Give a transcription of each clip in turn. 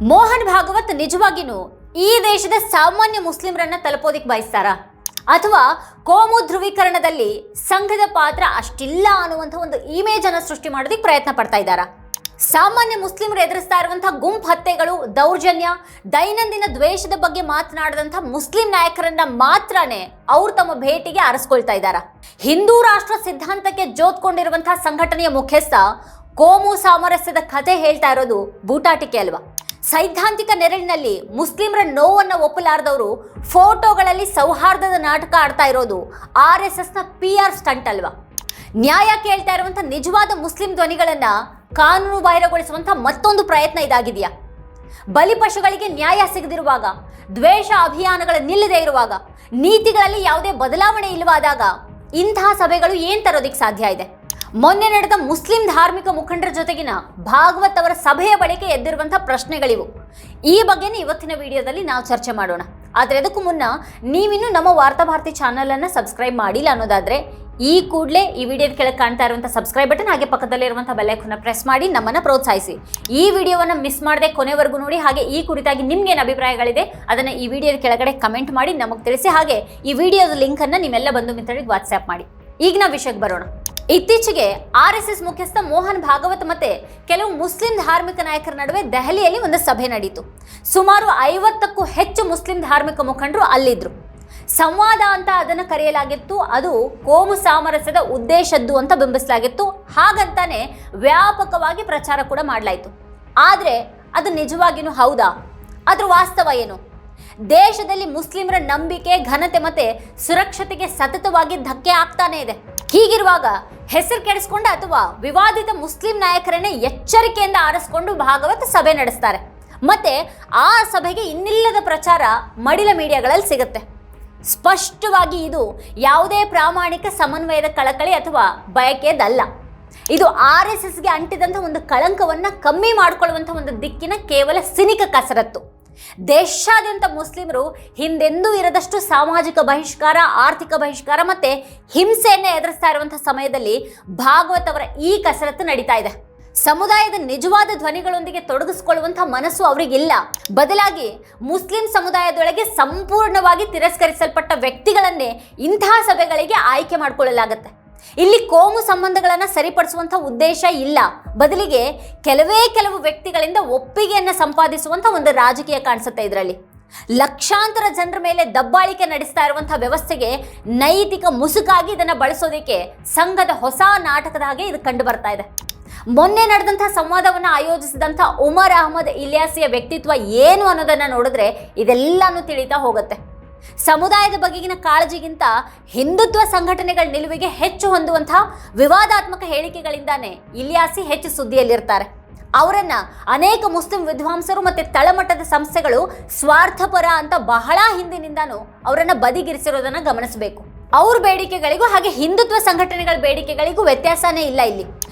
ಮೋಹನ್ ಭಾಗವತ್ ನಿಜವಾಗಿಯೂ ಈ ದೇಶದ ಸಾಮಾನ್ಯ ಮುಸ್ಲಿಮರನ್ನ ತಲುಪೋದಿಕ್ಕೆ ಬಯಸ್ತಾರಾ ಅಥವಾ ಕೋಮು ಧ್ರುವೀಕರಣದಲ್ಲಿ ಸಂಘದ ಪಾತ್ರ ಅಷ್ಟಿಲ್ಲ ಅನ್ನುವಂಥ ಒಂದು ಇಮೇಜ್ ಅನ್ನು ಸೃಷ್ಟಿ ಮಾಡೋದಕ್ಕೆ ಪ್ರಯತ್ನ ಪಡ್ತಾ ಇದ್ದಾರಾ? ಸಾಮಾನ್ಯ ಮುಸ್ಲಿಮರು ಎದುರಿಸ್ತಾ ಇರುವಂತಹ ಗುಂಪು ಹತ್ಯೆಗಳು, ದೌರ್ಜನ್ಯ, ದೈನಂದಿನ ದ್ವೇಷದ ಬಗ್ಗೆ ಮಾತನಾಡಿದಂಥ ಮುಸ್ಲಿಂ ನಾಯಕರನ್ನ ಮಾತ್ರನೇ ಅವರು ತಮ್ಮ ಭೇಟಿಗೆ ಆರಿಸ್ಕೊಳ್ತಾ ಇದ್ದಾರಾ? ಹಿಂದೂ ರಾಷ್ಟ್ರ ಸಿದ್ಧಾಂತಕ್ಕೆ ಜೋತ್ಕೊಂಡಿರುವಂತಹ ಸಂಘಟನೆಯ ಮುಖ್ಯಸ್ಥ ಕೋಮು ಸಾಮರಸ್ಯದ ಕಥೆ ಹೇಳ್ತಾ ಇರೋದು ಬೂಟಾಟಿಕೆ ಅಲ್ವಾ? ಸೈದ್ಧಾಂತಿಕ ನೆರಳಿನಲ್ಲಿ ಮುಸ್ಲಿಮರ ನೋವನ್ನು ಒಪ್ಪಲಾರದವರು ಫೋಟೋಗಳಲ್ಲಿ ಸೌಹಾರ್ದದ ನಾಟಕ ಆಡ್ತಾ ಇರೋದು RSSನ PR ಸ್ಟಂಟ್ ಅಲ್ವಾ? ನ್ಯಾಯ ಕೇಳ್ತಾ ಇರುವಂಥ ನಿಜವಾದ ಮುಸ್ಲಿಂ ಧ್ವನಿಗಳನ್ನ ಕಾನೂನು ಬಾಹಿರಗೊಳಿಸುವಂಥ ಮತ್ತೊಂದು ಪ್ರಯತ್ನ ಇದಾಗಿದೆಯಾ? ಬಲಿಪಶುಗಳಿಗೆ ನ್ಯಾಯ ಸಿಗದಿರುವಾಗ, ದ್ವೇಷ ಅಭಿಯಾನಗಳ ನಿಲ್ಲದೆ ಇರುವಾಗ, ನೀತಿಗಳಲ್ಲಿ ಯಾವುದೇ ಬದಲಾವಣೆ ಇಲ್ಲವಾದಾಗ ಇಂತಹ ಸಭೆಗಳು ಏನ್ ತರೋದಿಕ್ಕೆ ಸಾಧ್ಯ ಇದೆ? ಮೊನ್ನೆ ನಡೆದ ಮುಸ್ಲಿಂ ಧಾರ್ಮಿಕ ಮುಖಂಡರ ಜೊತೆಗಿನ ಭಾಗವತ್ ಅವರ ಸಭೆಯ ಬಳಿಕ ಎದ್ದಿರುವಂತಹ ಪ್ರಶ್ನೆಗಳಿವು. ಈ ಬಗ್ಗೆನೇ ಇವತ್ತಿನ ವಿಡಿಯೋದಲ್ಲಿ ನಾವು ಚರ್ಚೆ ಮಾಡೋಣ. ಆದರೆ ಅದಕ್ಕೂ ಮುನ್ನ ನೀವಿನ್ನೂ ನಮ್ಮ ವಾರ್ತಾಭಾರತಿ ಚಾನಲ್ ಅನ್ನು ಸಬ್ಸ್ಕ್ರೈಬ್ ಮಾಡಿಲ್ಲ ಅನ್ನೋದಾದ್ರೆ ಈ ಕೂಡಲೇ ಈ ವಿಡಿಯೋದ ಕೆಳಗೆ ಕಾಣ್ತಾ ಇರುವಂಥ ಸಬ್ಸ್ಕ್ರೈಬ್ ಬಟನ್ ಹಾಗೆ ಪಕ್ಕದಲ್ಲಿರುವಂಥ ಬೆಲ್ ಐಕಾನ್ ಪ್ರೆಸ್ ಮಾಡಿ ನಮ್ಮನ್ನು ಪ್ರೋತ್ಸಾಹಿಸಿ. ಈ ವಿಡಿಯೋವನ್ನು ಮಿಸ್ ಮಾಡದೆ ಕೊನೆವರೆಗೂ ನೋಡಿ. ಹಾಗೆ ಈ ಕುರಿತಾಗಿ ನಿಮ್ಗೇನು ಅಭಿಪ್ರಾಯಗಳಿದೆ ಅದನ್ನು ಈ ವಿಡಿಯೋದ ಕೆಳಗಡೆ ಕಮೆಂಟ್ ಮಾಡಿ ನಮಗೆ ತಿಳಿಸಿ. ಹಾಗೆ ಈ ವಿಡಿಯೋದ ಲಿಂಕನ್ನು ನಿಮ್ಮೆಲ್ಲ ಬಂಧು ಮಿತ್ರರಿಗೆ ವಾಟ್ಸ್ಆ್ಯಪ್ ಮಾಡಿ. ಈಗ ನಾವು ವಿಷಯಕ್ಕೆ ಬರೋಣ. ಇತ್ತೀಚೆಗೆ RSS ಮುಖ್ಯಸ್ಥ ಮೋಹನ್ ಭಾಗವತ್ ಮತ್ತೆ ಕೆಲವು ಮುಸ್ಲಿಂ ಧಾರ್ಮಿಕ ನಾಯಕರ ನಡುವೆ ದೆಹಲಿಯಲ್ಲಿ ಒಂದು ಸಭೆ ನಡೆಯಿತು. ಸುಮಾರು 50ಕ್ಕೂ ಹೆಚ್ಚು ಮುಸ್ಲಿಂ ಧಾರ್ಮಿಕ ಮುಖಂಡರು ಅಲ್ಲಿದ್ರು. ಸಂವಾದ ಅಂತ ಅದನ್ನು ಕರೆಯಲಾಗಿತ್ತು. ಅದು ಕೋಮು ಸಾಮರಸ್ಯದ ಉದ್ದೇಶದ್ದು ಅಂತ ಬಿಂಬಿಸಲಾಗಿತ್ತು. ಹಾಗಂತಾನೆ ವ್ಯಾಪಕವಾಗಿ ಪ್ರಚಾರ ಕೂಡ ಮಾಡಲಾಯಿತು. ಆದರೆ ಅದು ನಿಜವಾಗಿಯೂ ಹೌದಾ? ಅದ್ರ ವಾಸ್ತವ ಏನು? ದೇಶದಲ್ಲಿ ಮುಸ್ಲಿಮರ ನಂಬಿಕೆ, ಘನತೆ ಮತ್ತೆ ಸುರಕ್ಷತೆಗೆ ಸತತವಾಗಿ ಧಕ್ಕೆ ಆಗ್ತಾನೆ ಇದೆ. ಹೀಗಿರುವಾಗ ಹೆಸರು ಕೆಡಿಸ್ಕೊಂಡ ಅಥವಾ ವಿವಾದಿತ ಮುಸ್ಲಿಂ ನಾಯಕರನ್ನೇ ಎಚ್ಚರಿಕೆಯಿಂದ ಆರಿಸಿಕೊಂಡು ಭಾಗವತ್ ಸಭೆ ನಡೆಸ್ತಾರೆ. ಮತ್ತೆ ಆ ಸಭೆಗೆ ಇನ್ನಿಲ್ಲದ ಪ್ರಚಾರ ಮಡಿಲ ಮೀಡಿಯಾಗಳಲ್ಲಿ ಸಿಗುತ್ತೆ. ಸ್ಪಷ್ಟವಾಗಿ ಇದು ಯಾವುದೇ ಪ್ರಾಮಾಣಿಕ ಸಮನ್ವಯದ ಕಳಕಳಿ ಅಥವಾ ಬಯಕೆಯದಲ್ಲ. ಇದು RSSಗೆ ಅಂಟಿದಂಥ ಒಂದು ಕಳಂಕವನ್ನ ಕಮ್ಮಿ ಮಾಡಿಕೊಳ್ಳುವಂಥ ಒಂದು ದಿಕ್ಕಿನ ಕೇವಲ ಸಿನಿಕ ಕಸರತ್ತು. ದೇಶಾದ್ಯಂತ ಮುಸ್ಲಿಮರು ಹಿಂದೆಂದೂ ಇರದಷ್ಟು ಸಾಮಾಜಿಕ ಬಹಿಷ್ಕಾರ, ಆರ್ಥಿಕ ಬಹಿಷ್ಕಾರ ಮತ್ತೆ ಹಿಂಸೆಯನ್ನೇ ಎದುರಿಸ್ತಾ ಇರುವಂತಹ ಸಮಯದಲ್ಲಿ ಭಾಗವತ್ ಅವರ ಈ ಕಸರತ್ತು ನಡೀತಾ ಇದೆ. ಸಮುದಾಯದ ನಿಜವಾದ ಧ್ವನಿಗಳೊಂದಿಗೆ ತೊಡಗಿಸಿಕೊಳ್ಳುವಂತಹ ಮನಸ್ಸು ಅವರಿಗಿಲ್ಲ. ಬದಲಾಗಿ ಮುಸ್ಲಿಂ ಸಮುದಾಯದೊಳಗೆ ಸಂಪೂರ್ಣವಾಗಿ ತಿರಸ್ಕರಿಸಲ್ಪಟ್ಟ ವ್ಯಕ್ತಿಗಳನ್ನೇ ಇಂತಹ ಸಭೆಗಳಿಗೆ ಆಯ್ಕೆ ಮಾಡಿಕೊಳ್ಳಲಾಗುತ್ತೆ. ಇಲ್ಲಿ ಕೋಮು ಸಂಬಂಧಗಳನ್ನು ಸರಿಪಡಿಸುವಂಥ ಉದ್ದೇಶ ಇಲ್ಲ. ಬದಲಿಗೆ ಕೆಲವು ವ್ಯಕ್ತಿಗಳಿಂದ ಒಪ್ಪಿಗೆಯನ್ನು ಸಂಪಾದಿಸುವಂಥ ಒಂದು ರಾಜಕೀಯ ಕಾಣಿಸುತ್ತೆ ಇದರಲ್ಲಿ. ಲಕ್ಷಾಂತರ ಜನರ ಮೇಲೆ ದಬ್ಬಾಳಿಕೆ ನಡೆಸ್ತಾ ಇರುವಂಥ ವ್ಯವಸ್ಥೆಗೆ ನೈತಿಕ ಮುಸುಕಾಗಿ ಇದನ್ನು ಬಳಸೋದಕ್ಕೆ ಸಂಘದ ಹೊಸ ನಾಟಕದ ಹಾಗೆ ಇದು ಕಂಡು ಬರ್ತಾ ಇದೆ. ಮೊನ್ನೆ ನಡೆದಂಥ ಸಂವಾದವನ್ನು ಆಯೋಜಿಸಿದಂಥ ಉಮರ್ ಅಹಮದ್ ಇಲ್ಯಾಸಿಯ ವ್ಯಕ್ತಿತ್ವ ಏನು ಅನ್ನೋದನ್ನು ನೋಡಿದ್ರೆ ಇದೆಲ್ಲಾನು ತಿಳಿತಾ ಹೋಗುತ್ತೆ. ಸಮುದಾಯದ ಬಗೆಗಿನ ಕಾಳಜಿಗಿಂತ ಹಿಂದುತ್ವ ಸಂಘಟನೆಗಳ ನಿಲುವಿಗೆ ಹೆಚ್ಚು ಹೊಂದುವಂತಹ ವಿವಾದಾತ್ಮಕ ಹೇಳಿಕೆಗಳಿಂದಾನೇ ಇಲ್ಯಾಸಿ ಹೆಚ್ಚು ಸುದ್ದಿಯಲ್ಲಿರ್ತಾರೆ. ಅವರನ್ನ ಅನೇಕ ಮುಸ್ಲಿಂ ವಿದ್ವಾಂಸರು ಮತ್ತೆ ತಳಮಟ್ಟದ ಸಂಸ್ಥೆಗಳು ಸ್ವಾರ್ಥಪರ ಅಂತ ಬಹಳ ಹಿಂದಿನಿಂದಾನು ಅವರನ್ನ ಬದಿಗಿರಿಸಿರೋದನ್ನ ಗಮನಿಸಬೇಕು. ಅವ್ರ ಬೇಡಿಕೆಗಳಿಗೂ ಹಾಗೆ ಹಿಂದುತ್ವ ಸಂಘಟನೆಗಳ ಬೇಡಿಕೆಗಳಿಗೂ ವ್ಯತ್ಯಾಸನೇ ಇಲ್ಲ. ಇಲ್ಲಿ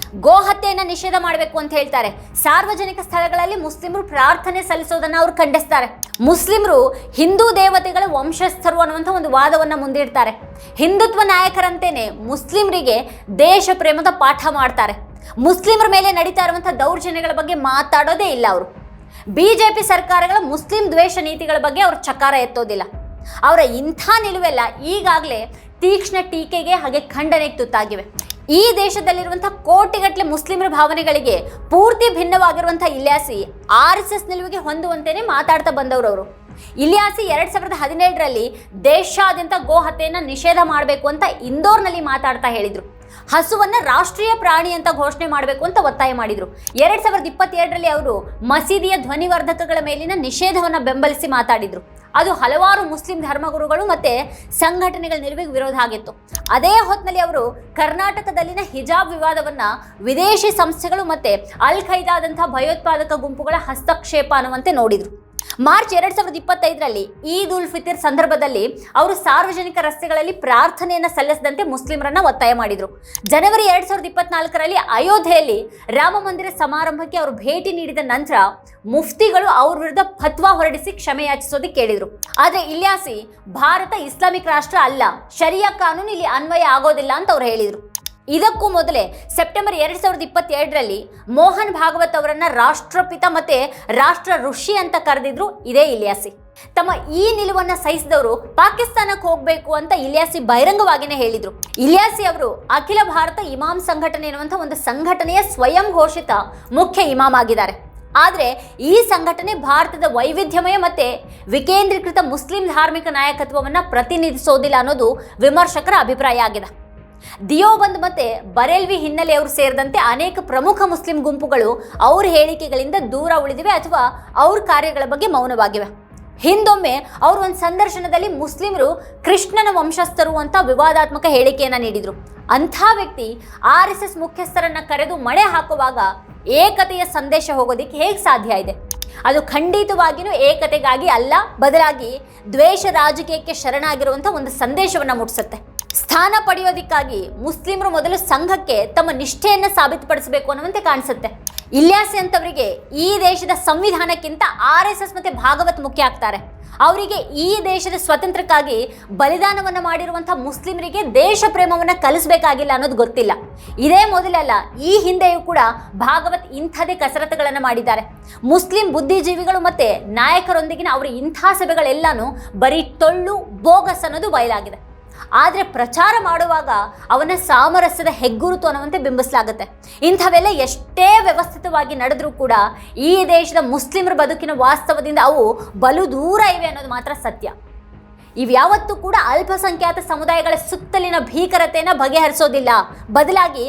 ಗೋಹತ್ಯೆಯನ್ನು ನಿಷೇಧ ಮಾಡಬೇಕು ಅಂತ ಹೇಳ್ತಾರೆ. ಸಾರ್ವಜನಿಕ ಸ್ಥಳಗಳಲ್ಲಿ ಮುಸ್ಲಿಮರು ಪ್ರಾರ್ಥನೆ ಸಲ್ಲಿಸೋದನ್ನ ಅವರು ಖಂಡಿಸ್ತಾರೆ. ಮುಸ್ಲಿಮರು ಹಿಂದೂ ದೇವತೆಗಳ ವಂಶಸ್ಥರು ಅನ್ನುವಂಥ ಒಂದು ವಾದವನ್ನ ಮುಂದಿಡ್ತಾರೆ. ಹಿಂದುತ್ವ ನಾಯಕರಂತೇನೆ ಮುಸ್ಲಿಮರಿಗೆ ದೇಶ ಪ್ರೇಮದ ಪಾಠ ಮಾಡ್ತಾರೆ. ಮುಸ್ಲಿಮರ ಮೇಲೆ ನಡೀತಾ ಇರುವಂಥ ದೌರ್ಜನ್ಯಗಳ ಬಗ್ಗೆ ಮಾತಾಡೋದೇ ಇಲ್ಲ ಅವರು. BJP ಸರ್ಕಾರಗಳ ಮುಸ್ಲಿಂ ದ್ವೇಷ ನೀತಿಗಳ ಬಗ್ಗೆ ಅವರು ಚಕಾರ ಎತ್ತೋದಿಲ್ಲ. ಅವರ ಇಂಥ ನಿಲುವೆಲ್ಲ ಈಗಾಗಲೇ ತೀಕ್ಷ್ಣ ಟೀಕೆಗೆ ಹಾಗೆ ಖಂಡನೆಗೆ ತುತ್ತಾಗಿವೆ. ಈ ದೇಶದಲ್ಲಿರುವಂಥ ಕೋಟಿಗಟ್ಟಲೆ ಮುಸ್ಲಿಮರ ಭಾವನೆಗಳಿಗೆ ಪೂರ್ತಿ ಭಿನ್ನವಾಗಿರುವಂಥ ಇಲ್ಯಾಸಿ RSS ನಿಲುವಿಗೆ ಹೊಂದುವಂತೆಯೇ ಮಾತಾಡ್ತಾ ಬಂದವರು. ಇಲ್ಯಾಸಿ 2017ರಲ್ಲಿ ದೇಶಾದ್ಯಂತ ಗೋಹತ್ಯೆಯನ್ನು ನಿಷೇಧ ಮಾಡಬೇಕು ಅಂತ ಇಂದೋರ್ನಲ್ಲಿ ಮಾತಾಡ್ತಾ ಹೇಳಿದ್ರು. ಹಸುವನ್ನ ರಾಷ್ಟ್ರೀಯ ಪ್ರಾಣಿ ಅಂತ ಘೋಷಣೆ ಮಾಡಬೇಕು ಅಂತ ಒತ್ತಾಯ ಮಾಡಿದ್ರು. 2022ರಲ್ಲಿ ಅವರು ಮಸೀದಿಯ ಧ್ವನಿವರ್ಧಕಗಳ ಮೇಲಿನ ನಿಷೇಧವನ್ನು ಬೆಂಬಲಿಸಿ ಮಾತಾಡಿದ್ರು. ಅದು ಹಲವಾರು ಮುಸ್ಲಿಂ ಧರ್ಮಗುರುಗಳು ಮತ್ತೆ ಸಂಘಟನೆಗಳ ನಿಲುವಿಗೆ ವಿರೋಧ ಆಗಿತ್ತು. ಅದೇ ಹೊತ್ತಿನಲ್ಲಿ ಅವರು ಕರ್ನಾಟಕದಲ್ಲಿನ ಹಿಜಾಬ್ ವಿವಾದವನ್ನ ವಿದೇಶಿ ಸಂಸ್ಥೆಗಳು ಮತ್ತೆ ಅಲ್ ಖೈದಾದಂತಹ ಭಯೋತ್ಪಾದಕ ಗುಂಪುಗಳ ಹಸ್ತಕ್ಷೇಪ ಅನ್ನುವಂತೆ ನೋಡಿದ್ರು. ಮಾರ್ಚ್ 2025ರಲ್ಲಿ ಈದ್ ಉಲ್ ಫಿತರ್ ಸಂದರ್ಭದಲ್ಲಿ ಅವರು ಸಾರ್ವಜನಿಕ ರಸ್ತೆಗಳಲ್ಲಿ ಪ್ರಾರ್ಥನೆಯನ್ನು ಸಲ್ಲಿಸದಂತೆ ಮುಸ್ಲಿಮರನ್ನ ಒತ್ತಾಯ ಮಾಡಿದ್ರು. ಜನವರಿ 2024ರಲ್ಲಿ ಅಯೋಧ್ಯೆಯಲ್ಲಿ ರಾಮ ಮಂದಿರ ಸಮಾರಂಭಕ್ಕೆ ಅವರು ಭೇಟಿ ನೀಡಿದ ನಂತರ ಮುಫ್ತಿಗಳು ಅವ್ರ ವಿರುದ್ಧ ಫತ್ವಾ ಹೊರಡಿಸಿ ಕ್ಷಮೆ ಯಾಚಿಸೋದಕ್ಕೆ ಕೇಳಿದ್ರು. ಆದ್ರೆ ಇಲ್ಯಾಸಿ ಭಾರತ ಇಸ್ಲಾಮಿಕ್ ರಾಷ್ಟ್ರ ಅಲ್ಲ, ಶರಿಯಾ ಕಾನೂನು ಇಲ್ಲಿ ಅನ್ವಯ ಆಗೋದಿಲ್ಲ ಅಂತ ಅವ್ರು ಹೇಳಿದ್ರು. ಇದಕ್ಕೂ ಮೊದಲೇ ಸೆಪ್ಟೆಂಬರ್ 2022ರಲ್ಲಿ ಮೋಹನ್ ಭಾಗವತ್ ಅವರನ್ನ ರಾಷ್ಟ್ರಪಿತ ಮತ್ತೆ ರಾಷ್ಟ್ರ ಋಷಿ ಅಂತ ಕರೆದಿದ್ರು ಇದೇ ಇಲಿಯಾಸಿ. ತಮ್ಮ ಈ ನಿಲುವನ್ನ ಸಹಿಸಿದವರು ಪಾಕಿಸ್ತಾನಕ್ಕೆ ಹೋಗಬೇಕು ಅಂತ ಇಲಿಯಾಸಿ ಬಹಿರಂಗವಾಗಿಯೇ ಹೇಳಿದ್ರು. ಇಲಿಯಾಸಿ ಅವರು ಅಖಿಲ ಭಾರತ ಇಮಾಮ್ ಸಂಘಟನೆ ಎನ್ನುವಂಥ ಒಂದು ಸಂಘಟನೆಯ ಸ್ವಯಂ ಘೋಷಿತ ಮುಖ್ಯ ಇಮಾಮ್ ಆಗಿದ್ದಾರೆ. ಆದರೆ ಈ ಸಂಘಟನೆ ಭಾರತದ ವೈವಿಧ್ಯಮಯ ಮತ್ತೆ ವಿಕೇಂದ್ರೀಕೃತ ಮುಸ್ಲಿಂ ಧಾರ್ಮಿಕ ನಾಯಕತ್ವವನ್ನು ಪ್ರತಿನಿಧಿಸೋದಿಲ್ಲ ಅನ್ನೋದು ವಿಮರ್ಶಕರ ಅಭಿಪ್ರಾಯ ಆಗಿದೆ. ದಿಯೋಬಂದ್ ಮತ್ತೆ ಬರೇಲ್ವಿ ಹಿನ್ನೆಲೆಯವರು ಸೇರಿದಂತೆ ಅನೇಕ ಪ್ರಮುಖ ಮುಸ್ಲಿಂ ಗುಂಪುಗಳು ಅವ್ರ ಹೇಳಿಕೆಗಳಿಂದ ದೂರ ಉಳಿದಿವೆ ಅಥವಾ ಅವ್ರ ಕಾರ್ಯಗಳ ಬಗ್ಗೆ ಮೌನವಾಗಿವೆ. ಹಿಂದೊಮ್ಮೆ ಅವರು ಒಂದು ಸಂದರ್ಶನದಲ್ಲಿ ಮುಸ್ಲಿಮರು ಕೃಷ್ಣನ ವಂಶಸ್ಥರು ಅಂತ ವಿವಾದಾತ್ಮಕ ಹೇಳಿಕೆಯನ್ನ ನೀಡಿದ್ರು. ಅಂಥ ವ್ಯಕ್ತಿ RSS ಮುಖ್ಯಸ್ಥರನ್ನ ಕರೆದು ಮಣೆ ಹಾಕುವಾಗ ಏಕತೆಯ ಸಂದೇಶ ಹೋಗೋದಿಕ್ಕೆ ಹೇಗೆ ಸಾಧ್ಯ ಇದೆ? ಅದು ಖಂಡಿತವಾಗಿಯೂ ಏಕತೆಗಾಗಿ ಅಲ್ಲ, ಬದಲಾಗಿ ದ್ವೇಷ ರಾಜಕೀಯಕ್ಕೆ ಶರಣಾಗಿರುವಂಥ ಒಂದು ಸಂದೇಶವನ್ನು ಮುಟ್ಟಿಸುತ್ತೆ. ಸ್ಥಾನ ಪಡೆಯೋದಿಕ್ಕಾಗಿ ಮುಸ್ಲಿಮರು ಮೊದಲು ಸಂಘಕ್ಕೆ ತಮ್ಮ ನಿಷ್ಠೆಯನ್ನು ಸಾಬೀತುಪಡಿಸಬೇಕು ಅನ್ನುವಂತೆ ಕಾಣಿಸುತ್ತೆ. ಇಲಿಯಾಸಿ ಅಂತವರಿಗೆ ಈ ದೇಶದ ಸಂವಿಧಾನಕ್ಕಿಂತ RSS ಮತ್ತೆ ಭಾಗವತ್ ಮುಖ್ಯ ಆಗ್ತಾರೆ. ಅವರಿಗೆ ಈ ದೇಶದ ಸ್ವತಂತ್ರಕ್ಕಾಗಿ ಬಲಿದಾನವನ್ನು ಮಾಡಿರುವಂಥ ಮುಸ್ಲಿಮರಿಗೆ ದೇಶ ಪ್ರೇಮವನ್ನು ಕಲಿಸಬೇಕಾಗಿಲ್ಲ ಅನ್ನೋದು ಗೊತ್ತಿಲ್ಲ. ಇದೇ ಮೊದಲಲ್ಲ, ಈ ಹಿಂದೆಯೂ ಕೂಡ ಭಾಗವತ್ ಇಂಥದೇ ಕಸರತ್ತುಗಳನ್ನು ಮಾಡಿದ್ದಾರೆ. ಮುಸ್ಲಿಂ ಬುದ್ಧಿಜೀವಿಗಳು ಮತ್ತೆ ನಾಯಕರೊಂದಿಗಿನ ಅವರ ಇಂಥ ಸಭೆಗಳೆಲ್ಲಾನು ಬರೀ ಟೊಳ್ಳು ಬೋಗಸ್ ಅನ್ನೋದು ಬಯಲಾಗಿದೆ. ಆದರೆ ಪ್ರಚಾರ ಮಾಡುವಾಗ ಅವನ ಸಾಮರಸ್ಯದ ಹೆಗ್ಗುರುತು ಅನ್ನುವಂತೆ ಬಿಂಬಿಸಲಾಗುತ್ತೆ. ಇಂಥವೆಲ್ಲ ಎಷ್ಟೇ ವ್ಯವಸ್ಥಿತವಾಗಿ ನಡೆದರೂ ಕೂಡ ಈ ದೇಶದ ಮುಸ್ಲಿಮರ ಬದುಕಿನ ವಾಸ್ತವದಿಂದ ಅವು ಬಲು ದೂರ ಇವೆ ಅನ್ನೋದು ಮಾತ್ರ ಸತ್ಯ. ಇವ್ಯಾವತ್ತೂ ಕೂಡ ಅಲ್ಪಸಂಖ್ಯಾತ ಸಮುದಾಯಗಳ ಸುತ್ತಲಿನ ಭೀಕರತೆಯನ್ನು ಬಗೆಹರಿಸೋದಿಲ್ಲ, ಬದಲಾಗಿ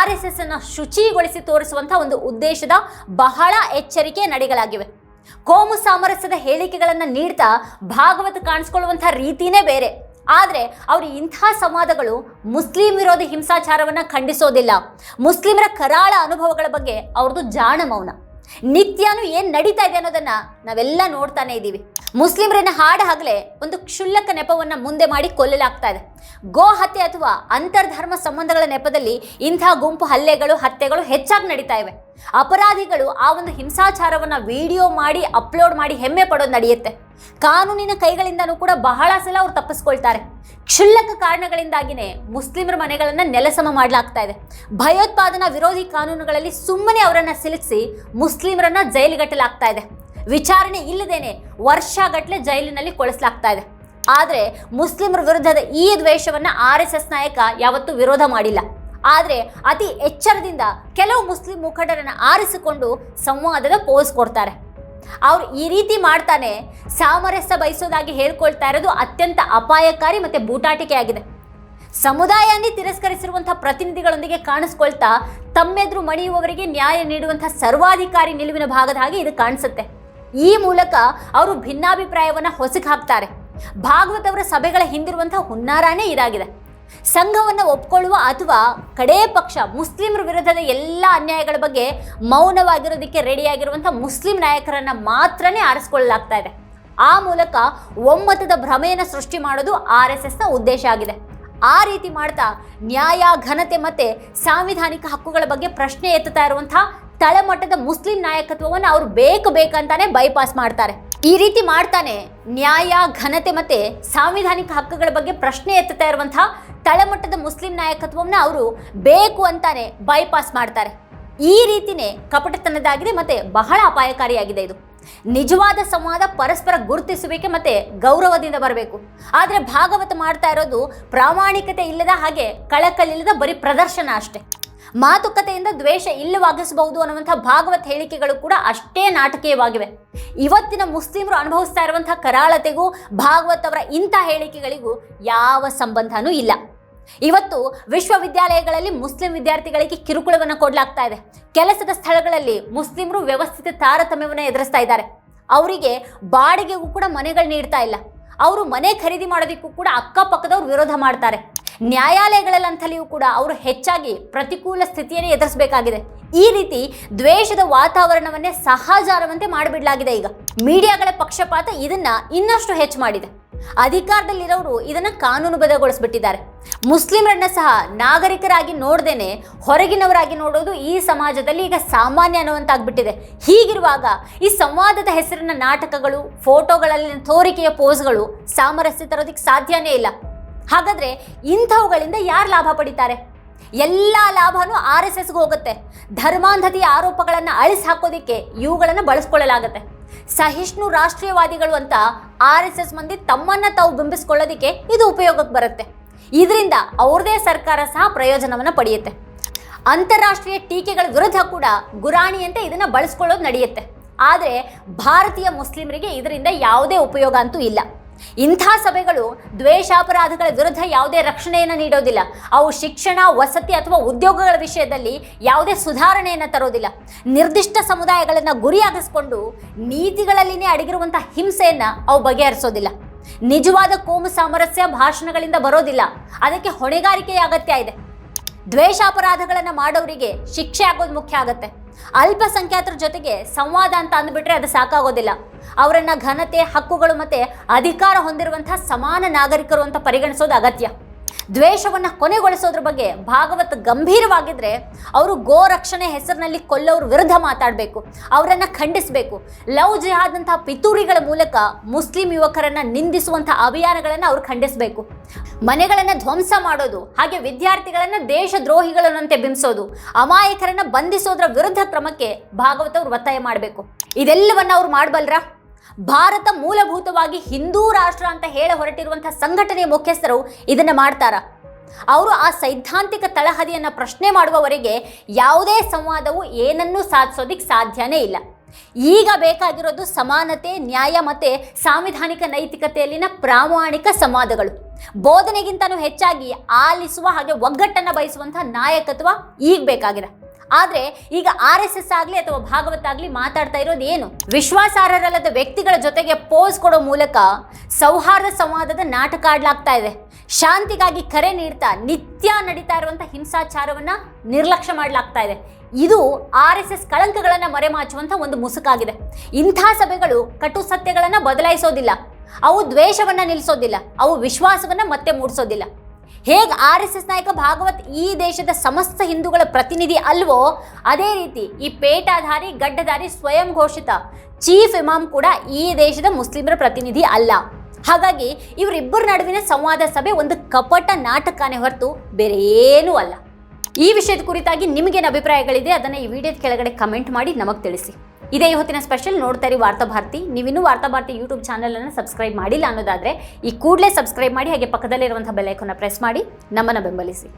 RSS ಅನ್ನು ಶುಚಿಗೊಳಿಸಿ ತೋರಿಸುವಂಥ ಒಂದು ಉದ್ದೇಶದ ಬಹಳ ಎಚ್ಚರಿಕೆ ನಡೆಗಳಾಗಿವೆ. ಕೋಮು ಸಾಮರಸ್ಯದ ಹೇಳಿಕೆಗಳನ್ನು ನೀಡ್ತಾ ಭಾಗವತ್ ಕಾಣಿಸ್ಕೊಳ್ಳುವಂಥ ರೀತಿನೇ ಬೇರೆ. ಆದರೆ ಅವರು ಇಂಥ ಸಂವಾದಗಳು ಮುಸ್ಲಿಂ ವಿರೋಧಿ ಹಿಂಸಾಚಾರವನ್ನು ಖಂಡಿಸೋದಿಲ್ಲ. ಮುಸ್ಲಿಮರ ಕರಾಳ ಅನುಭವಗಳ ಬಗ್ಗೆ ಅವ್ರದ್ದು ಜಾಣ ಮೌನ. ನಿತ್ಯನೂ ಏನು ನಡೀತಾ ಇದೆ ಅನ್ನೋದನ್ನು ನಾವೆಲ್ಲ ನೋಡ್ತಾನೆ ಇದ್ದೀವಿ. ಮುಸ್ಲಿಮರನ್ನ ಹಾಡಾಗಲೇ ಒಂದು ಕ್ಷುಲ್ಲಕ ನೆಪವನ್ನು ಮುಂದೆ ಮಾಡಿ ಕೊಲ್ಲಲಾಗ್ತಾ ಇದೆ. ಗೋ ಹತ್ಯೆ ಅಥವಾ ಅಂತರ್ಧರ್ಮ ಸಂಬಂಧಗಳ ನೆಪದಲ್ಲಿ ಇಂಥ ಗುಂಪು ಹತ್ಯೆಗಳು ಹೆಚ್ಚಾಗಿ ನಡೀತಾ ಇವೆ. ಅಪರಾಧಿಗಳು ಆ ಒಂದು ಹಿಂಸಾಚಾರವನ್ನು ವಿಡಿಯೋ ಮಾಡಿ ಅಪ್ಲೋಡ್ ಮಾಡಿ ಹೆಮ್ಮೆ ಪಡೋದು ನಡೆಯುತ್ತೆ. ಕಾನೂನಿನ ಕೈಗಳಿಂದನೂ ಕೂಡ ಬಹಳ ಸಲ ಅವ್ರು ತಪ್ಪಿಸ್ಕೊಳ್ತಾರೆ. ಕ್ಷುಲ್ಲಕ ಕಾರಣಗಳಿಂದಾಗಿಯೇ ಮುಸ್ಲಿಮರ ಮನೆಗಳನ್ನು ನೆಲಸಮ ಮಾಡಲಾಗ್ತಾ ಇದೆ. ಭಯೋತ್ಪಾದನಾ ವಿರೋಧಿ ಕಾನೂನುಗಳಲ್ಲಿ ಸುಮ್ಮನೆ ಅವರನ್ನು ಸಿಲುಕಿಸಿ ಮುಸ್ಲಿಮರನ್ನ ಜೈಲಿಗಟ್ಟಲಾಗ್ತಾ ಇದೆ. ವಿಚಾರಣೆ ಇಲ್ಲದೇನೆ ವರ್ಷಗಟ್ಟಲೆ ಜೈಲಿನಲ್ಲಿ ಕೊಳಿಸಲಾಗ್ತಾ ಇದೆ. ಆದರೆ ಮುಸ್ಲಿಮರ ವಿರುದ್ಧದ ಈ ದ್ವೇಷವನ್ನು RSS ನಾಯಕ ಯಾವತ್ತೂ ವಿರೋಧ ಮಾಡಿಲ್ಲ. ಆದರೆ ಅತಿ ಎಚ್ಚರದಿಂದ ಕೆಲವು ಮುಸ್ಲಿಂ ಮುಖಂಡರನ್ನು ಆರಿಸಿಕೊಂಡು ಸಂವಾದದ ಪೋಸ್ ಕೊಡ್ತಾರೆ. ಅವ್ರು ಈ ರೀತಿ ಮಾಡ್ತಾನೆ ಸಾಮರಸ್ಯ ಬಯಸೋದಾಗಿ ಹೇಳ್ಕೊಳ್ತಾ ಇರೋದು ಅತ್ಯಂತ ಅಪಾಯಕಾರಿ ಮತ್ತು ಬೂಟಾಟಿಕೆಯಾಗಿದೆ. ಸಮುದಾಯನೇ ತಿರಸ್ಕರಿಸಿರುವಂಥ ಪ್ರತಿನಿಧಿಗಳೊಂದಿಗೆ ಕಾಣಿಸ್ಕೊಳ್ತಾ ತಮ್ಮೆದುರು ಮಣಿಯುವವರಿಗೆ ನ್ಯಾಯ ನೀಡುವಂಥ ಸರ್ವಾಧಿಕಾರಿ ನಿಲುವಿನ ಭಾಗದ ಹಾಗೆ ಇದು ಕಾಣಿಸುತ್ತೆ. ಈ ಮೂಲಕ ಅವರು ಭಿನ್ನಾಭಿಪ್ರಾಯವನ್ನು ಹೊಸಕ್ಕೆ ಹಾಕ್ತಾರೆ. ಭಾಗವತ್ ಅವರ ಸಭೆಗಳ ಹಿಂದಿರುವಂಥ ಹುನ್ನಾರಾನೇ ಇದಾಗಿದೆ. ಸಂಘವನ್ನು ಒಪ್ಕೊಳ್ಳುವ ಅಥವಾ ಕಡೇ ಪಕ್ಷ ಮುಸ್ಲಿಮರ ವಿರುದ್ಧದ ಎಲ್ಲ ಅನ್ಯಾಯಗಳ ಬಗ್ಗೆ ಮೌನವಾಗಿರೋದಕ್ಕೆ ರೆಡಿಯಾಗಿರುವಂಥ ಮುಸ್ಲಿಂ ನಾಯಕರನ್ನು ಮಾತ್ರನೇ ಆರಿಸಿಕೊಳ್ಳಲಾಗ್ತಾ ಇದೆ. ಆ ಮೂಲಕ ಒಮ್ಮತದ ಭ್ರಮೆಯನ್ನು ಸೃಷ್ಟಿ ಮಾಡೋದು RSSನ ಉದ್ದೇಶ ಆಗಿದೆ. ಆ ರೀತಿ ಮಾಡ್ತಾ ನ್ಯಾಯ, ಘನತೆ ಮತ್ತು ಸಾಂವಿಧಾನಿಕ ಹಕ್ಕುಗಳ ಬಗ್ಗೆ ಪ್ರಶ್ನೆ ಎತ್ತುತ್ತಾ ಇರುವಂಥ ತಳಮಟ್ಟದ ಮುಸ್ಲಿಂ ನಾಯಕತ್ವವನ್ನು ಅವರು ಬೇಕಂತಾನೆ ಬೈಪಾಸ್ ಮಾಡ್ತಾರೆ. ಈ ರೀತಿ ಮಾಡ್ತಾನೆ ನ್ಯಾಯ, ಘನತೆ ಮತ್ತು ಸಾಂವಿಧಾನಿಕ ಹಕ್ಕುಗಳ ಬಗ್ಗೆ ಪ್ರಶ್ನೆ ಎತ್ತುತ್ತಾ ಇರುವಂಥ ತಳಮಟ್ಟದ ಮುಸ್ಲಿಂ ನಾಯಕತ್ವವನ್ನು ಅವರು ಬೇಕು ಅಂತಾನೆ ಬೈಪಾಸ್ ಮಾಡ್ತಾರೆ. ಈ ರೀತಿನೇ ಕಪಟತನದಾಗಿದೆ ಮತ್ತು ಬಹಳ ಅಪಾಯಕಾರಿಯಾಗಿದೆ. ಇದು ನಿಜವಾದ ಸಂವಾದ ಪರಸ್ಪರ ಗುರುತಿಸಬೇಕೆ ಮತ್ತು ಗೌರವದಿಂದ ಬರಬೇಕು. ಆದರೆ ಭಾಗವತ ಮಾಡ್ತಾ ಇರೋದು ಪ್ರಾಮಾಣಿಕತೆ ಇಲ್ಲದ ಹಾಗೆ ಕಳಕಳಿಲ್ಲದ ಬರೀ ಪ್ರದರ್ಶನ ಅಷ್ಟೇ. ಮಾತುಕತೆಯಿಂದ ದ್ವೇಷ ಇಲ್ಲವಾಗಿಸಬಹುದು ಅನ್ನುವಂಥ ಭಾಗವತ್ ಹೇಳಿಕೆಗಳು ಕೂಡ ಅಷ್ಟೇ ನಾಟಕೀಯವಾಗಿವೆ. ಇವತ್ತಿನ ಮುಸ್ಲಿಮರು ಅನುಭವಿಸ್ತಾ ಇರುವಂಥ ಕರಾಳತೆಗೂ ಭಾಗವತ್ ಅವರ ಇಂಥ ಹೇಳಿಕೆಗಳಿಗೂ ಯಾವ ಸಂಬಂಧನೂ ಇಲ್ಲ. ಇವತ್ತು ವಿಶ್ವವಿದ್ಯಾಲಯಗಳಲ್ಲಿ ಮುಸ್ಲಿಂ ವಿದ್ಯಾರ್ಥಿಗಳಿಗೆ ಕಿರುಕುಳವನ್ನು ಕೊಡಲಾಗ್ತಾ ಇದೆ. ಕೆಲಸದ ಸ್ಥಳಗಳಲ್ಲಿ ಮುಸ್ಲಿಮರು ವ್ಯವಸ್ಥಿತ ತಾರತಮ್ಯವನ್ನು ಎದುರಿಸ್ತಾ ಇದ್ದಾರೆ. ಅವರಿಗೆ ಬಾಡಿಗೆಗೂ ಕೂಡ ಮನೆಗಳು ನೀಡ್ತಾ ಇಲ್ಲ. ಅವರು ಮನೆ ಖರೀದಿ ಮಾಡೋದಕ್ಕೂ ಕೂಡ ಅಕ್ಕಪಕ್ಕದವ್ರು ವಿರೋಧ ಮಾಡ್ತಾರೆ. ನ್ಯಾಯಾಲಯಗಳಲ್ಲಂತಲಿಯೂ ಕೂಡ ಅವರು ಹೆಚ್ಚಾಗಿ ಪ್ರತಿಕೂಲ ಸ್ಥಿತಿಯನ್ನು ಎದುರಿಸಬೇಕಾಗಿದೆ. ಈ ರೀತಿ ದ್ವೇಷದ ವಾತಾವರಣವನ್ನೇ ಸಹಜಾರವಂತೆ ಮಾಡಿಬಿಡಲಾಗಿದೆ. ಈಗ ಮೀಡಿಯಾಗಳ ಪಕ್ಷಪಾತ ಇದನ್ನ ಇನ್ನಷ್ಟು ಹೆಚ್ಚು ಮಾಡಿದೆ. ಅಧಿಕಾರದಲ್ಲಿರೋರು ಇದನ್ನು ಕಾನೂನುಬದ್ಧಗೊಳಿಸ್ಬಿಟ್ಟಿದ್ದಾರೆ. ಮುಸ್ಲಿಮರನ್ನ ಸಹ ನಾಗರಿಕರಾಗಿ ನೋಡ್ದೇನೆ ಹೊರಗಿನವರಾಗಿ ನೋಡೋದು ಈ ಸಮಾಜದಲ್ಲಿ ಈಗ ಸಾಮಾನ್ಯ ಅನ್ನುವಂತಾಗ್ಬಿಟ್ಟಿದೆ. ಹೀಗಿರುವಾಗ ಈ ಸಂವಾದದ ಹೆಸರಿನ ನಾಟಕಗಳು, ಫೋಟೋಗಳಲ್ಲಿನ ತೋರಿಕೆಯ ಪೋಸ್ಗಳು ಸಾಮರಸ್ಯ ತರೋದಕ್ಕೆ ಸಾಧ್ಯನೇ ಇಲ್ಲ. ಹಾಗಾದ್ರೆ ಇಂಥವುಗಳಿಂದ ಯಾರು ಲಾಭ ಪಡಿತಾರೆ? ಎಲ್ಲ ಲಾಭನೂ RSSಗೆ ಹೋಗುತ್ತೆ. ಧರ್ಮಾಂಧತೆಯ ಆರೋಪಗಳನ್ನು ಅಳಿಸಿ ಹಾಕೋದಿಕ್ಕೆ ಇವುಗಳನ್ನು ಬಳಸ್ಕೊಳ್ಳಲಾಗುತ್ತೆ. ಸಹಿಷ್ಣು ರಾಷ್ಟ್ರೀಯವಾದಿಗಳು ಅಂತ RSS ಮಂದಿ ತಮ್ಮನ್ನ ತಾವು ಬಿಂಬಿಸ್ಕೊಳ್ಳೋದಿಕ್ಕೆ ಇದು ಉಪಯೋಗಕ್ಕೆ ಬರುತ್ತೆ. ಇದರಿಂದ ಅವ್ರದೇ ಸರ್ಕಾರ ಸಹ ಪ್ರಯೋಜನವನ್ನು ಪಡೆಯುತ್ತೆ. ಅಂತಾರಾಷ್ಟ್ರೀಯ ಟೀಕೆಗಳ ವಿರುದ್ಧ ಕೂಡ ಗುರಾಣಿಯಂತೆ ಇದನ್ನ ಬಳಸ್ಕೊಳ್ಳೋದು ನಡೆಯುತ್ತೆ. ಆದರೆ ಭಾರತೀಯ ಮುಸ್ಲಿಮರಿಗೆ ಇದರಿಂದ ಯಾವುದೇ ಉಪಯೋಗ ಅಂತೂ ಇಲ್ಲ. ಇಂಥ ಸಭೆಗಳು ದ್ವೇಷಾಪರಾಧಗಳ ವಿರುದ್ಧ ಯಾವುದೇ ರಕ್ಷಣೆಯನ್ನು ನೀಡೋದಿಲ್ಲ. ಅವು ಶಿಕ್ಷಣ, ವಸತಿ ಅಥವಾ ಉದ್ಯೋಗಗಳ ವಿಷಯದಲ್ಲಿ ಯಾವುದೇ ಸುಧಾರಣೆಯನ್ನು ತರೋದಿಲ್ಲ. ನಿರ್ದಿಷ್ಟ ಸಮುದಾಯಗಳನ್ನು ಗುರಿಯಾಗಿಸ್ಕೊಂಡು ನೀತಿಗಳಲ್ಲಿನೇ ಅಡಗಿರುವಂಥ ಹಿಂಸೆಯನ್ನು ಅವು ಬಗೆಹರಿಸೋದಿಲ್ಲ. ನಿಜವಾದ ಕೋಮು ಸಾಮರಸ್ಯ ಭಾಷಣಗಳಿಂದ ಬರೋದಿಲ್ಲ. ಅದಕ್ಕೆ ಹೊಣೆಗಾರಿಕೆಯ ಅಗತ್ಯ ಇದೆ. ದ್ವೇಷಾಪರಾಧಗಳನ್ನು ಮಾಡೋರಿಗೆ ಶಿಕ್ಷೆ ಆಗೋದು ಮುಖ್ಯ ಆಗುತ್ತೆ. ಅಲ್ಪಸಂಖ್ಯಾತರ ಜೊತೆಗೆ ಸಂವಾದ ಅಂತ ಅಂದ್ಬಿಟ್ರೆ ಅದು ಸಾಕಾಗೋದಿಲ್ಲ. ಅವರನ್ನ ಘನತೆ, ಹಕ್ಕುಗಳು ಮತ್ತೆ ಅಧಿಕಾರ ಹೊಂದಿರುವಂತಹ ಸಮಾನ ನಾಗರಿಕರು ಅಂತ ಪರಿಗಣಿಸೋದು ಅಗತ್ಯ. ದ್ವೇಷವನ್ನು ಕೊನೆಗೊಳಿಸೋದ್ರ ಬಗ್ಗೆ ಭಾಗವತ್ ಗಂಭೀರವಾಗಿದ್ರೆ ಅವರು ಗೋ ರಕ್ಷಣೆ ಹೆಸರಿನಲ್ಲಿ ಕೊಲ್ಲೋರ ವಿರುದ್ಧ ಮಾತಾಡಬೇಕು, ಅವರನ್ನು ಖಂಡಿಸಬೇಕು. ಲವ್ ಜಿಹಾದ್ ಅಂತಹ ಪಿತೂರಿಗಳ ಮೂಲಕ ಮುಸ್ಲಿಂ ಯುವಕರನ್ನು ನಿಂದಿಸುವಂಥ ಅಭಿಯಾನಗಳನ್ನು ಅವರು ಖಂಡಿಸಬೇಕು. ಮನೆಗಳನ್ನು ಧ್ವಂಸ ಮಾಡೋದು, ಹಾಗೆ ವಿದ್ಯಾರ್ಥಿಗಳನ್ನು ದೇಶದ್ರೋಹಿಗಳನ್ನಂತೆ ಬಿಂಬಿಸೋದು, ಅಮಾಯಕರನ್ನು ಬಂಧಿಸೋದ್ರ ವಿರುದ್ಧ ಕ್ರಮಕ್ಕೆ ಭಾಗವತ್ ಅವರು ಒತ್ತಾಯ ಮಾಡಬೇಕು. ಇದೆಲ್ಲವನ್ನ ಅವ್ರು ಮಾಡಬಲ್ರ? ಭಾರತ ಮೂಲಭೂತವಾಗಿ ಹಿಂದೂ ರಾಷ್ಟ್ರ ಅಂತ ಹೇಳ ಹೊರಟಿರುವಂತಹ ಸಂಘಟನೆಯ ಮುಖ್ಯಸ್ಥರು ಇದನ್ನ ಮಾಡ್ತಾರ? ಅವರು ಆ ಸೈದ್ಧಾಂತಿಕ ತಳಹದಿಯನ್ನು ಪ್ರಶ್ನೆ ಮಾಡುವವರೆಗೆ ಯಾವುದೇ ಸಂವಾದವು ಏನನ್ನೂ ಸಾಧಿಸೋದಿಕ್ಕೆ ಸಾಧ್ಯನೇ ಇಲ್ಲ. ಈಗ ಬೇಕಾಗಿರೋದು ಸಮಾನತೆ, ನ್ಯಾಯ ಮತ್ತು ಸಾಂವಿಧಾನಿಕ ನೈತಿಕತೆಯಲ್ಲಿನ ಪ್ರಾಮಾಣಿಕ ಸಂವಾದಗಳು. ಬೋಧನೆಗಿಂತನೂ ಹೆಚ್ಚಾಗಿ ಆಲಿಸುವ ಹಾಗೆ ಒಗ್ಗಟ್ಟನ್ನು ಬಯಸುವಂತಹ ನಾಯಕತ್ವ ಈಗ ಬೇಕಾಗಿದೆ. ಆದರೆ ಈಗ RSS ಆಗಲಿ ಅಥವಾ ಭಾಗವತ್ ಆಗಲಿ ಮಾತಾಡ್ತಾ ಇರೋದು ಏನು? ವಿಶ್ವಾಸಾರ್ಹರಲ್ಲದ ವ್ಯಕ್ತಿಗಳ ಜೊತೆಗೆ ಪೋಸ್ ಕೊಡೋ ಮೂಲಕ ಸೌಹಾರ್ದ ಸಂವಾದದ ನಾಟಕ ಆಡ್ಲಾಗ್ತಾ ಇದೆ. ಶಾಂತಿಗಾಗಿ ಕರೆ ನೀಡ್ತಾ ನಿತ್ಯ ನಡೀತಾ ಇರುವಂಥ ಹಿಂಸಾಚಾರವನ್ನು ನಿರ್ಲಕ್ಷ್ಯ ಮಾಡಲಾಗ್ತಾ ಇದೆ. ಇದು RSS ಕಳಂಕಗಳನ್ನು ಮರೆಮಾಚುವಂಥ ಒಂದು ಮುಸುಕಾಗಿದೆ. ಇಂಥ ಸಭೆಗಳು ಕಟು ಸತ್ಯಗಳನ್ನು ಬದಲಾಯಿಸೋದಿಲ್ಲ, ಅವು ದ್ವೇಷವನ್ನು ನಿಲ್ಲಿಸೋದಿಲ್ಲ, ಅವು ವಿಶ್ವಾಸವನ್ನು ಮತ್ತೆ ಮೂಡಿಸೋದಿಲ್ಲ. ಹೇಗೆ RSS ನಾಯಕ ಭಾಗವತ್ ಈ ದೇಶದ ಸಮಸ್ತ ಹಿಂದೂಗಳ ಪ್ರತಿನಿಧಿ ಅಲ್ವೋ, ಅದೇ ರೀತಿ ಈ ಪೇಟಾಧಾರಿ, ಗಡ್ಡಧಾರಿ, ಸ್ವಯಂ ಘೋಷಿತ ಚೀಫ್ ಇಮಾಮ್ ಕೂಡ ಈ ದೇಶದ ಮುಸ್ಲಿಮರ ಪ್ರತಿನಿಧಿ ಅಲ್ಲ. ಹಾಗಾಗಿ ಇವರಿಬ್ಬರ ನಡುವಿನ ಸಂವಾದ ಸಭೆ ಒಂದು ಕಪಟ ನಾಟಕನೇ ಹೊರತು ಬೇರೆ ಏನೂ ಅಲ್ಲ. ಈ ವಿಷಯದ ಕುರಿತಾಗಿ ನಿಮಗೇನು ಅಭಿಪ್ರಾಯಗಳಿದೆ ಅದನ್ನು ಈ ವಿಡಿಯೋದ ಕೆಳಗಡೆ ಕಮೆಂಟ್ ಮಾಡಿ ನಮಗೆ ತಿಳಿಸಿ. ಇದೇ ಇವತ್ತಿನ ಸ್ಪೆಷಲ್. ನೋಡ್ತಾ ಇರಿ ವಾರ್ತಾಭಾರತಿ. ನೀವಿನ್ನೂ ವಾರ್ತಾಭಾರತಿ ಯೂಟ್ಯೂಬ್ ಚಾನಲನ್ನು ಸಬ್ಸ್ಕ್ರೈಬ್ ಮಾಡಿಲ್ಲ ಅನ್ನೋದಾದರೆ ಈ ಕೂಡಲೇ ಸಬ್ಸ್ಕ್ರೈಬ್ ಮಾಡಿ, ಹಾಗೆ ಪಕ್ಕದಲ್ಲಿರುವಂಥ ಬೆಲ್ ಐಕಾನ್ನ ಪ್ರೆಸ್ ಮಾಡಿ ನಮ್ಮನ್ನು ಬೆಂಬಲಿಸಿ.